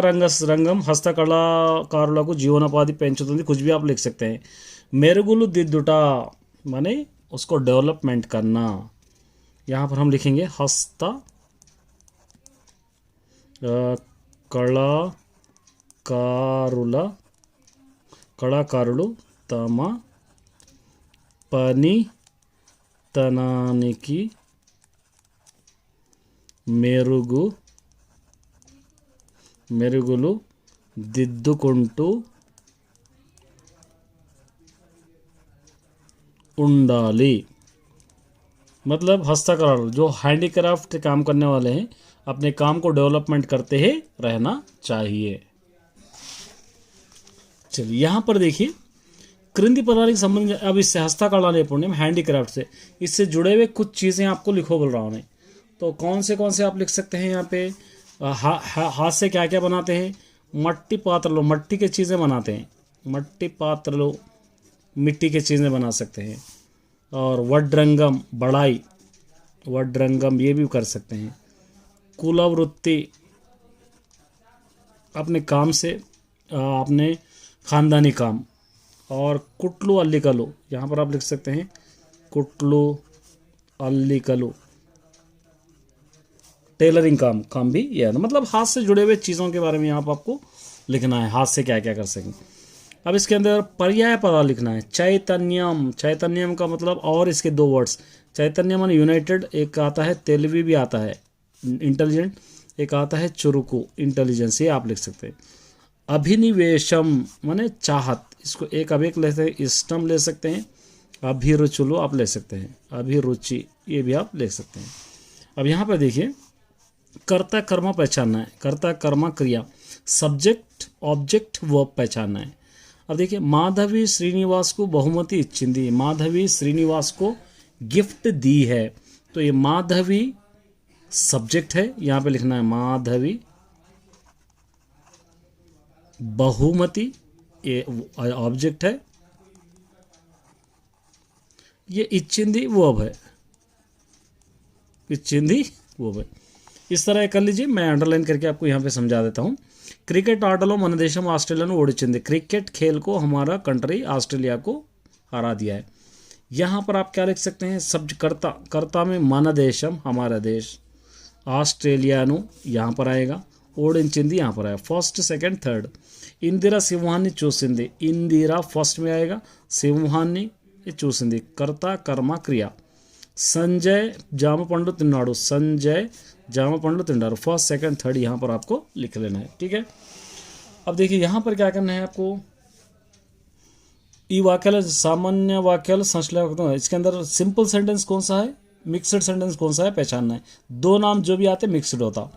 रंगम हस्तकलाकारुలకు జీవనోపాధి పెంచుతుంది, कुछ भी आप लिख सकते हैं। మెరుగులు దిద్దుట माने उसको डेवलपमेंट करना। यहाँ पर हम लिखेंगे हस्त కళాకారులు తమ పనితనానికి మెరుగులు దిద్దుకుంటూ ఉండాలి। मतलब हस्तकला जो हैंडीक्राफ्ट काम करने वाले हैं अपने काम को डेवलपमेंट करते ही रहना चाहिए। चलिए यहाँ पर देखिए क्रिंदी पदार्थ संबंध, अब इससे हस्तकला नैपुण्य हैंडीक्राफ्ट से इससे जुड़े हुए कुछ चीज़ें आपको लिखो बोल रहा हूँ मैं। तो कौन से आप लिख सकते हैं यहाँ पे। हाथ से क्या क्या बनाते हैं। मट्टी पात्र लो, मट्टी की चीज़ें बनाते हैं। मट्टी पात्र लो, मिट्टी की चीज़ें बना सकते हैं। और वड्रंगम बढ़ाई, वड्रंगम ये भी कर सकते हैं। कुलवृत्ति अपने काम से अपने खानदानी काम। और कुटलू अल्लिकलू, यहाँ पर आप लिख सकते हैं कुटलू अल्लिकलू, टेलरिंग काम भी यह है। मतलब हाथ से जुड़े हुए चीज़ों के बारे में यहाँ पर आपको लिखना है, हाथ से क्या क्या कर सकें। अब इसके अंदर पर्याय पद लिखना है। चैतन्यम, चैतन्यम का मतलब और इसके दो वर्ड्स, चैतन्य माने यूनाइटेड, एक आता है तेलवी भी आता है इंटेलिजेंट, एक आता है चुरुकु इंटेलिजेंस, ये आप लिख सकते हैं। अभिनिवेशम माने चाहत, इसको एक अब एक लेते हैं, इष्टम ले सकते हैं, अभिरुचुलो आप ले सकते हैं, अभिरुचि ये भी आप ले सकते हैं। अब यहाँ पर देखिए कर्ता कर्म पहचानना है, कर्ता कर्म क्रिया, सब्जेक्ट ऑब्जेक्ट वर्ब पहचानना है। अब देखिए माधवी श्रीनिवास को बहुमति इच्छिंदी, माधवी श्रीनिवास को गिफ्ट दी है। तो ये माधवी सब्जेक्ट है, यहाँ पे लिखना है माधवी, बहुमति ये ऑब्जेक्ट है, ये इच्छिंदी वर्ब है, इच्छिंदी वर्ब है। इस तरह कर लीजिए, मैं अंडरलाइन करके आपको यहाँ पे समझा देता हूँ। क्रिकेट आटलो मन देशम ऑस्ट्रेलिया ओडिचिंदी, क्रिकेट खेल को हमारा कंट्री ऑस्ट्रेलिया को हरा दिया है। यहाँ पर आप क्या लिख सकते हैं, शब्द कर्ता, कर्ता में मन देशम हमारा देश, ऑस्ट्रेलियानु यहाँ पर आएगा, ओडिचिंदी यहाँ पर आएगा, फर्स्ट सेकंड थर्ड। इंदिरा सिंहानी चूसिंदी, इंदिरा फर्स्ट में आएगा, सिंहानी ये चूसिंदी, कर्ता कर्मा क्रिया। संजय जाम पंडु तिन्नाडु, संजय जाम पंडु तिंडारू, फर्स्ट सेकंड थर्ड यहाँ पर आपको लिख लेना है, ठीक है। अब देखिए यहाँ पर क्या करना है आपको, ई वाक्याला सामान्य वाक्याला संश्लेषण, इसके अंदर सिंपल सेंटेंस कौन सा है, मिक्सड सेंटेंस कौन सा है पहचानना है। दो नाम जो भी आते मिक्सड होता।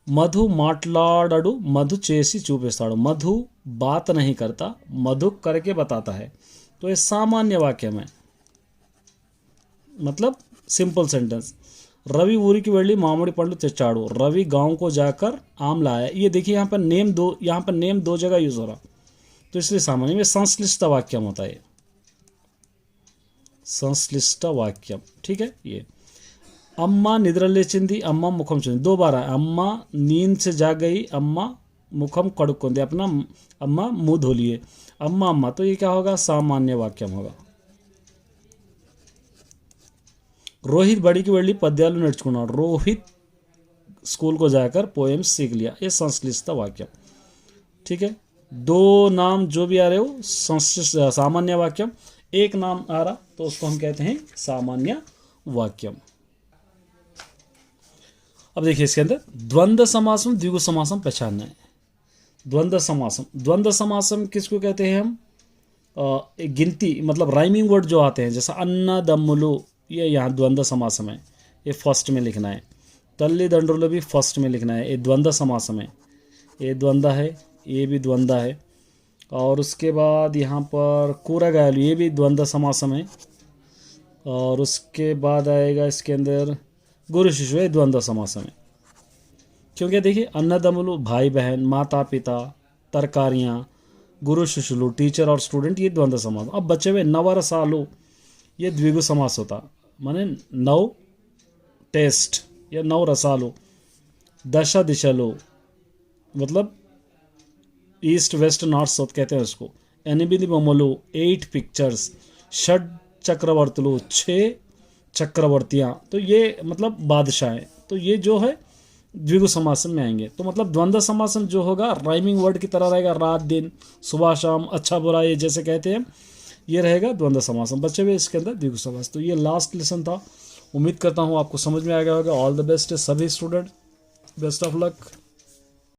मधु माटलाडू, मधु चेसी चूपेस्ताड़ू, मधु बात नहीं करता, मधु करके बताता है। तो ये सामान्य वाक्य में मतलब सिंपल सेंटेंस। रवि ऊरी वेल्ली मामूड़ी पंडु तेच्चाड़ू, रवि गांव को जाकर आम लाया। ये देखिए यहाँ पर नेम दो जगह यूज हो रहा, तो इसलिए सामान्य में संश्लिष्ट वाक्यम होता है, संश्लिष्ट वाक्यम, ठीक है। ये अम्मा निद्र लेचिंदी, अम्मा मुखम चुनी, दो बार है। अम्मा नींद से जाग गई, अम्मा मुखम कड़ुक्कोंदी, अपना अम्मा मुंह धो लिए, अम्मा अम्मा, तो ये क्या होगा, सामान्य वाक्यम होगा। रोहित बड़ी की वेल्ली पद्यालु नेर्चुकुन्ना, रोहित स्कूल को जाकर पोएम्स सीख लिया, ये संश्लिष्ट वाक्यम, ठीक है। दो नाम जो भी आ रहे हो संश्लिष्ट सामान्य वाक्यम, एक नाम आ रहा तो उसको हम कहते हैं सामान्य वाक्यम। अब देखिए इसके अंदर द्वंद्व समासम द्विगु समासम पहचानना है। द्वंद्व समासम किसको कहते हैं हम? एक गिनती मतलब राइमिंग वर्ड जो आते हैं, जैसा अन्ना दम्मुलु, ये यहाँ द्वंद्व समासम है, ये फर्स्ट में लिखना है। तल्ली दंडुलु भी फर्स्ट में लिखना है, ये द्वंद्व समासम है। ये द्वंद्व है, ये भी द्वंद्व है। और उसके बाद यहाँ पर कूरागायलु, ये भी द्वंद्व समासम है। और उसके बाद आएगा इसके अंदर गुरु शिशु, ये द्वंद्व समासम है। क्योंकि देखिए अन्नदम्मुलु भाई बहन, माता पिता, तरकारियाँ, गुरु शिशुलु टीचर और स्टूडेंट, ये द्वंद्व समास। अब बचे हुए नवरसालु, ये द्विगु समास होता, माने नव टेस्ट या नव रसालु। दशा दिशलु मतलब ईस्ट वेस्ट नॉर्थ साउथ कहते हैं उसको। एनिबिनि बोमलु 8 पिक्चर्स। षड चक्रवर्तुलु 6 चक्रवर्तियाँ, तो ये मतलब बादशाह। तो ये जो है द्विगु समासन में आएंगे। तो मतलब द्वंद्व समासन जो होगा राइमिंग वर्ड की तरह रहेगा, रात दिन, सुबह शाम, अच्छा बुरा, ये जैसे कहते हैं, ये रहेगा द्वंद्व समासन। बच्चे हुए इसके अंदर द्विगु समास। तो ये लास्ट लेसन था। उम्मीद करता हूँ आपको समझ में आ गया होगा। ऑल द बेस्ट सभी स्टूडेंट, बेस्ट ऑफ लक।